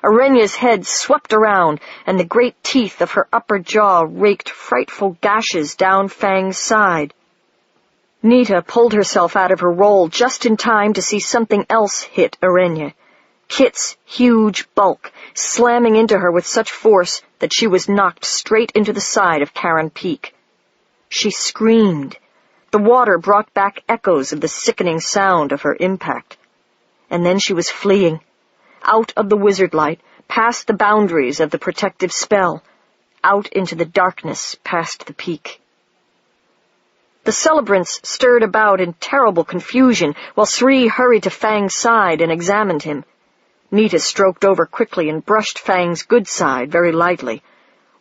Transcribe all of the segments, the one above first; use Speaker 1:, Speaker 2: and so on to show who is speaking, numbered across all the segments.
Speaker 1: Arenya's head swept around, and the great teeth of her upper jaw raked frightful gashes down Fang's side. Nita pulled herself out of her roll just in time to see something else hit Arenya. Kit's huge bulk, slamming into her with such force that she was knocked straight into the side of Karen Peak. She screamed. The water brought back echoes of the sickening sound of her impact. And then she was fleeing, out of the wizard light, past the boundaries of the protective spell, out into the darkness past the peak. The celebrants stirred about in terrible confusion while Sri hurried to Fang's side and examined him. Nita stroked over quickly and brushed Fang's good side very lightly.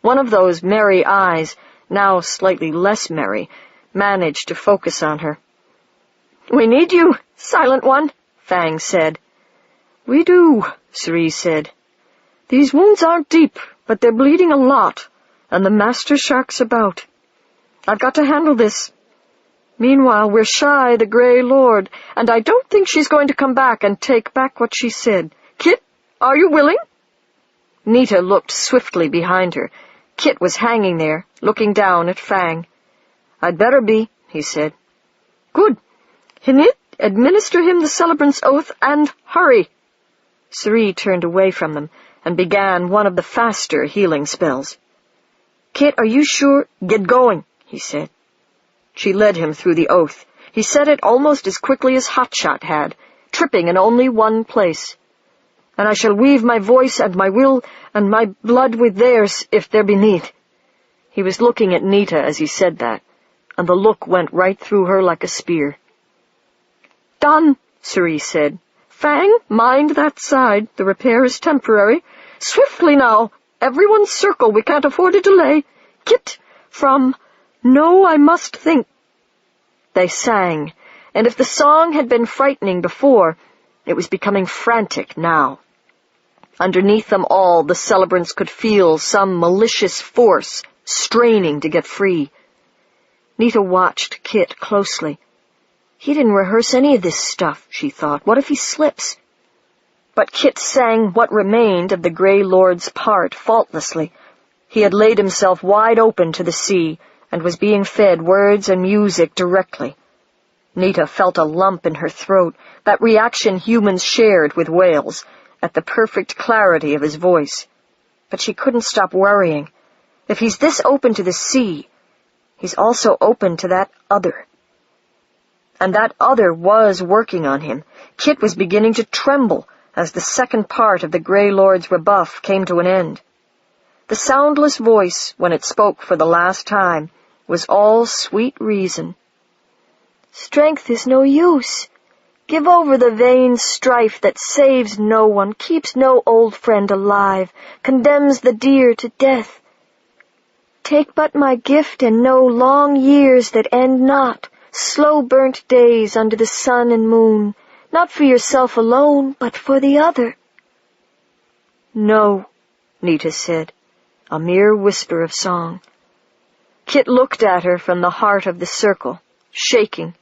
Speaker 1: One of those merry eyes, now slightly less merry, managed to focus on her. "We need you, Silent One," Fang said. "We do," Sri said. "These wounds aren't deep, but they're bleeding a lot, and the Master Shark's about. I've got to handle this. Meanwhile, we're shy the Grey Lord, and I don't think she's going to come back and take back what she said. Kit, are you willing?" Nita looked swiftly behind her. Kit was hanging there, looking down at Fang. "I'd better be," he said. "Good. Hinit, administer him the celebrant's oath, and hurry." Sri turned away from them and began one of the faster healing spells. "Kit, are you sure?" "Get going," he said. She led him through the oath. He said it almost as quickly as Hotshot had, tripping in only one place. "And I shall weave my voice and my will and my blood with theirs, if there be need." He was looking at Nita as he said that, and the look went right through her like a spear. "Done," Sri said. "Fang, mind that side. The repair is temporary. Swiftly now. Everyone circle. We can't afford a delay. Kit, from... No, I must think." They sang, and if the song had been frightening before, it was becoming frantic now. Underneath them all, the celebrants could feel some malicious force straining to get free. Nita watched Kit closely. He didn't rehearse any of this stuff, she thought. What if he slips? But Kit sang what remained of the Grey Lord's part faultlessly. He had laid himself wide open to the sea, and was being fed words and music directly. Nita felt a lump in her throat, that reaction humans shared with whales, at the perfect clarity of his voice. But she couldn't stop worrying. If he's this open to the sea, he's also open to that other. And that other was working on him. Kit was beginning to tremble as the second part of the Grey Lord's rebuff came to an end. The soundless voice, when it spoke for the last time, was all sweet reason. "Strength is no use. Give over the vain strife that saves no one, keeps no old friend alive, condemns the dear to death. Take but my gift and know long years that end not, slow-burnt days under the sun and moon, not for yourself alone, but for the other." "No," Nita said, a mere whisper of song. Kit looked at her from the heart of the circle, shaking.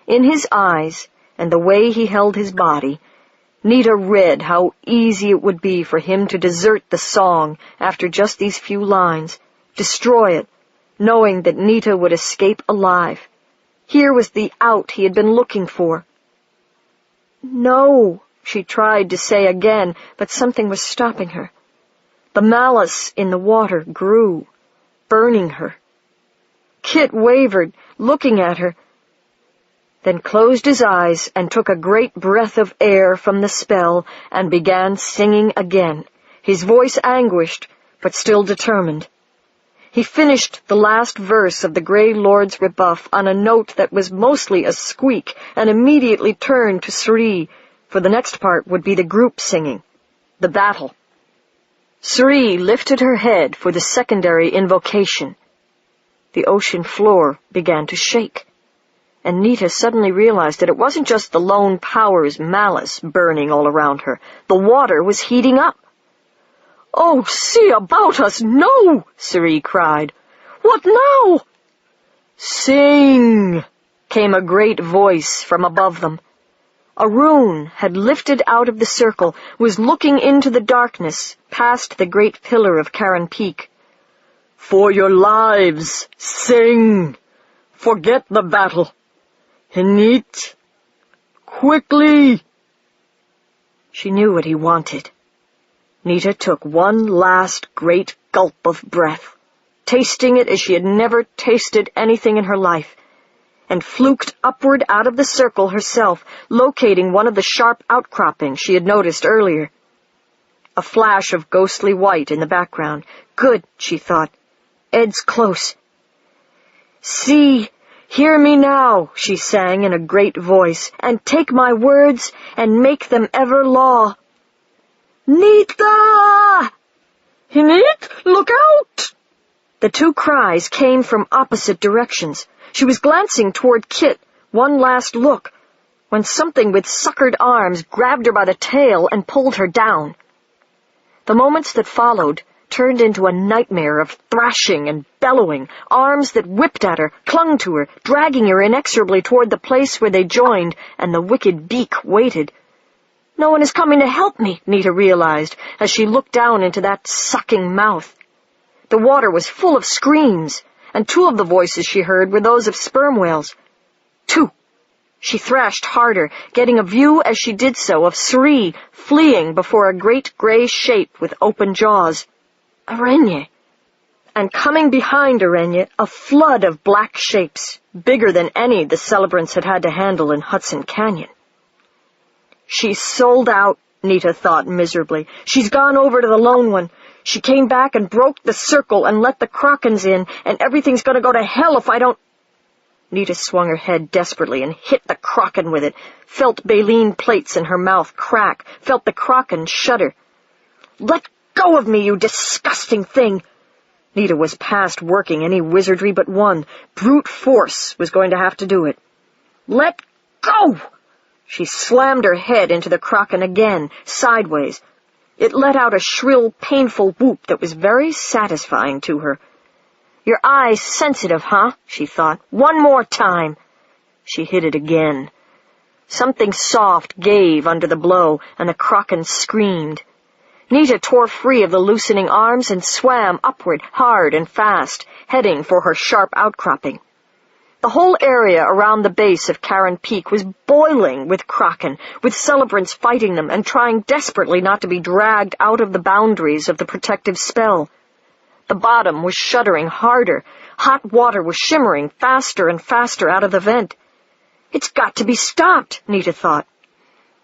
Speaker 1: In his eyes, and the way he held his body, Nita read how easy it would be for him to desert the song after just these few lines, destroy it, knowing that Nita would escape alive. Here was the out he had been looking for. "No," she tried to say again, but something was stopping her. The malice in the water grew, burning her. Kit wavered, looking at her, then closed his eyes and took a great breath of air from the spell and began singing again, his voice anguished, but still determined. He finished the last verse of the Grey Lord's rebuff on a note that was mostly a squeak and immediately turned to Sri, for the next part would be the group singing, the battle. Sri lifted her head for the secondary invocation. The ocean floor began to shake, and Nita suddenly realized that it wasn't just the lone power's malice burning all around her. The water was heating up. "Oh, see about us, no!" Sri cried. "What now?" "Sing!" came a great voice from above them. A rune had lifted out of the circle, was looking into the darkness, past the great pillar of Karen Peak. "For your lives, sing! Forget the battle! Hinit! Quickly!" She knew what he wanted. Nita took one last great gulp of breath, tasting it as she had never tasted anything in her life, and fluked upward out of the circle herself, locating one of the sharp outcroppings she had noticed earlier. A flash of ghostly white in the background. Good, she thought. Ed's close. "See, hear me now," she sang in a great voice, "and take my words and make them ever law. Nita! Hinit, look out!" The two cries came from opposite directions. She was glancing toward Kit, one last look, when something with suckered arms grabbed her by the tail and pulled her down. The moments that followed turned into a nightmare of thrashing and bellowing, arms that whipped at her, clung to her, dragging her inexorably toward the place where they joined, and the wicked beak waited. No one is coming to help me, Nita realized, as she looked down into that sucking mouth. The water was full of screams, and two of the voices she heard were those of sperm whales. Two. She thrashed harder, getting a view as she did so of Sri fleeing before a great gray shape with open jaws. Arenye. And coming behind Arenye, a flood of black shapes, bigger than any the celebrants had had to handle in Hudson Canyon. She's sold out, Nita thought miserably. She's gone over to the lone one. She came back and broke the circle and let the Krakens in, and everything's going to go to hell if I don't... Nita swung her head desperately and hit the Kraken with it, felt baleen plates in her mouth crack, felt the Kraken shudder. "Let go of me, you disgusting thing!" Nita was past working any wizardry but one. Brute force was going to have to do it. "Let go!" She slammed her head into the Kraken again, sideways. It let out a shrill, painful whoop that was very satisfying to her. "Your eye's sensitive, huh?" she thought. "One more time." She hit it again. Something soft gave under the blow, and the Kraken screamed. Nita tore free of the loosening arms and swam upward, hard and fast, heading for her sharp outcropping. The whole area around the base of Karen Peak was boiling with Kraken, with celebrants fighting them and trying desperately not to be dragged out of the boundaries of the protective spell. The bottom was shuddering harder. Hot water was shimmering faster and faster out of the vent. "It's got to be stopped," Nita thought.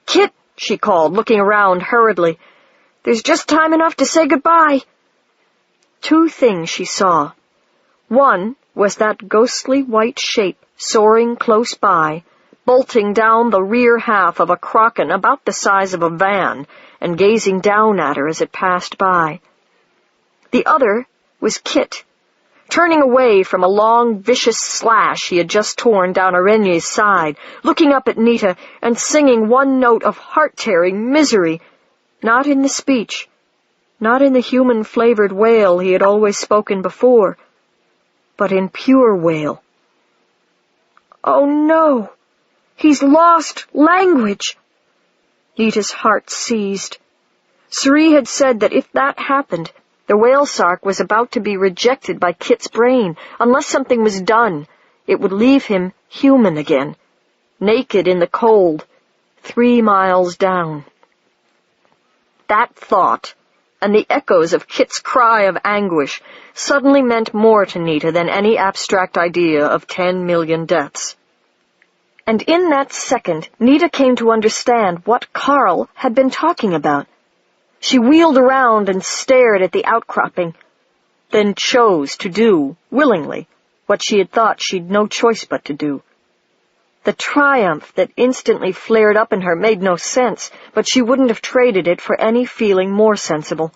Speaker 1: "Kit," she called, looking around hurriedly. "There's just time enough to say goodbye." Two things she saw. One was that ghostly white shape soaring close by, bolting down the rear half of a Kraken about the size of a van and gazing down at her as it passed by. The other was Kit, turning away from a long, vicious slash he had just torn down Arenye's side, looking up at Nita and singing one note of heart-tearing misery, not in the speech, not in the human-flavored wail he had always spoken before, but in pure wail. "Oh, no! He's lost language!" Nita's heart seized. Sri had said that if that happened, the whale sark was about to be rejected by Kit's brain. Unless something was done, it would leave him human again, naked in the cold, 3 miles down. That thought, and the echoes of Kit's cry of anguish, suddenly meant more to Nita than any abstract idea of 10 million deaths. And in that second, Nita came to understand what Carl had been talking about. She wheeled around and stared at the outcropping, then chose to do, willingly, what she had thought she'd no choice but to do. The triumph that instantly flared up in her made no sense, but she wouldn't have traded it for any feeling more sensible.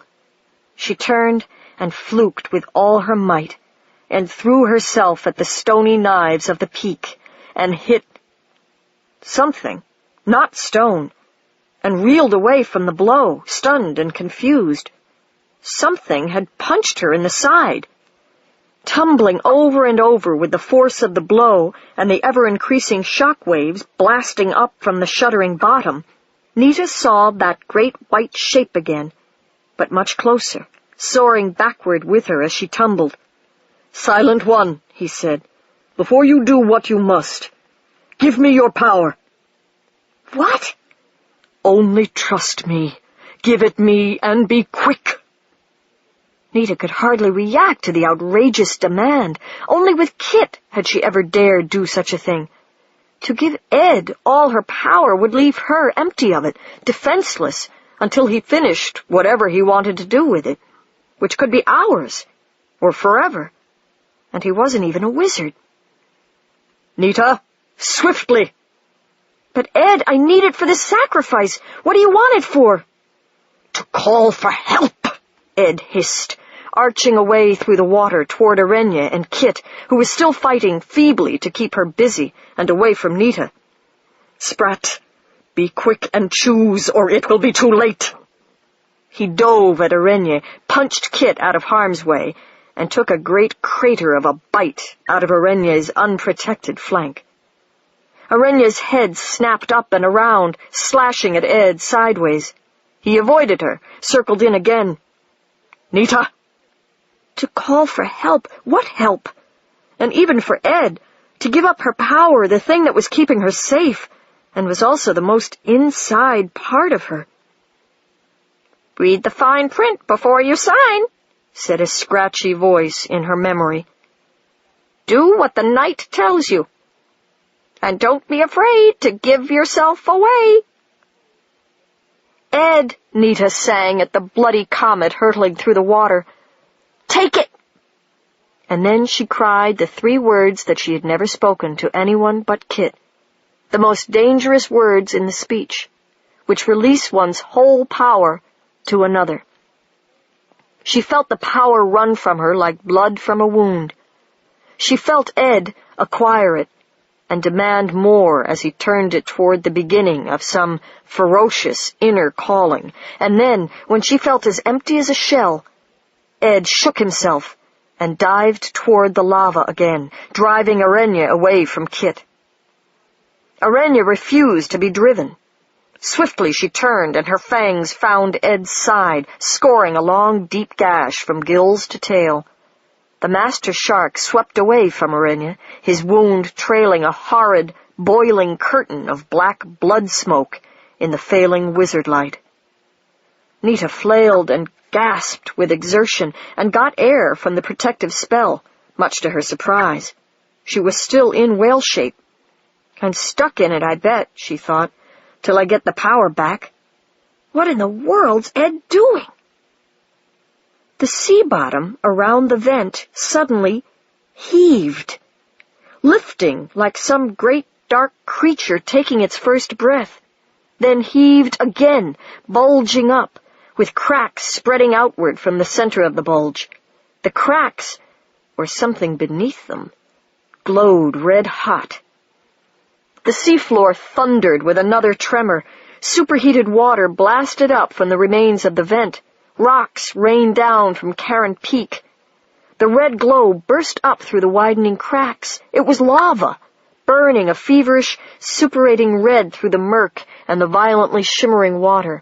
Speaker 1: She turned and fluked with all her might, and threw herself at the stony knives of the peak, and hit something, not stone, and reeled away from the blow, stunned and confused. Something had punched her in the side. Tumbling over and over with the force of the blow and the ever-increasing shock waves blasting up from the shuddering bottom, Nita saw that great white shape again, but much closer, soaring backward with her as she tumbled. "Silent One," he said, "before you do what you must, give me your power."
Speaker 2: "What?"
Speaker 1: "Only trust me. Give it me, and be quick."
Speaker 2: Nita could hardly react to the outrageous demand. Only with Kit had she ever dared do such a thing. To give Ed all her power would leave her empty of it, defenseless, until he finished whatever he wanted to do with it, which could be hours, or forever. And he wasn't even a wizard.
Speaker 1: "Nita, swiftly!"
Speaker 2: "But Ed, I need it for the sacrifice. What do you want it for?"
Speaker 1: "To call for help," Ed hissed, arching away through the water toward Arenya and Kit, who was still fighting feebly to keep her busy and away from Nita. "Sprat, be quick and choose, or it will be too late." He dove at Arenya, punched Kit out of harm's way, and took a great crater of a bite out of Arenya's unprotected flank. Arenya's head snapped up and around, slashing at Ed sideways. He avoided her, circled in again. "Nita!"
Speaker 2: To call for help? What help? And even for Ed, to give up her power, the thing that was keeping her safe, and was also the most inside part of her.
Speaker 1: "Read the fine print before you sign," said a scratchy voice in her memory. "Do what the knight tells you. And don't be afraid to give yourself away."
Speaker 2: "Ed," Nita sang at the bloody comet hurtling through the water. "Take it!" And then she cried the 3 words that she had never spoken to anyone but Kit, the most dangerous words in the speech, which release one's whole power to another. She felt the power run from her like blood from a wound. She felt Ed acquire it and demand more as he turned it toward the beginning of some ferocious inner calling, and then, when she felt as empty as a shell, Ed shook himself and dived toward the lava again, driving Arenya away from Kit. Arenya refused to be driven. Swiftly she turned, and her fangs found Ed's side, scoring a long, deep gash from gills to tail. The master shark swept away from Arenya, his wound trailing a horrid, boiling curtain of black blood smoke in the failing wizard light. Nita flailed and gasped with exertion and got air from the protective spell, much to her surprise. She was still in whale shape. "I'm stuck in it, I bet," she thought, "till I get the power back. What in the world's Ed doing?" The sea bottom around the vent suddenly heaved, lifting like some great dark creature taking its first breath, then heaved again, bulging up, with cracks spreading outward from the center of the bulge. The cracks, or something beneath them, glowed red-hot. The seafloor thundered with another tremor. Superheated water blasted up from the remains of the vent. Rocks rained down from Karen Peak. The red glow burst up through the widening cracks. It was lava, burning a feverish, suppurating red through the murk and the violently shimmering water.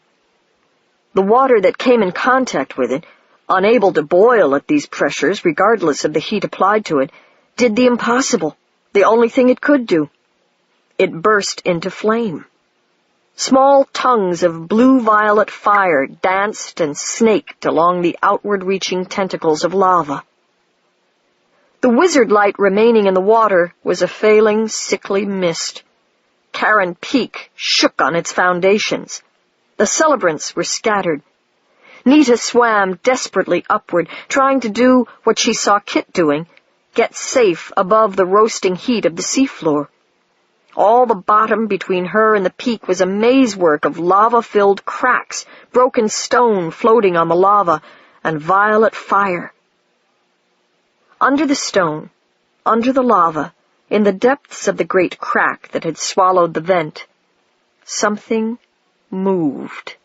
Speaker 2: The water that came in contact with it, unable to boil at these pressures regardless of the heat applied to it, did the impossible, the only thing it could do. It burst into flame. Small tongues of blue-violet fire danced and snaked along the outward-reaching tentacles of lava. The wizard light remaining in the water was a failing, sickly mist. Karen Peak shook on its foundations. The celebrants were scattered. Nita swam desperately upward, trying to do what she saw Kit doing, get safe above the roasting heat of the seafloor. All the bottom between her and the peak was a mazework of lava-filled cracks, broken stone floating on the lava, and violet fire. Under the stone, under the lava, in the depths of the great crack that had swallowed the vent, something moved.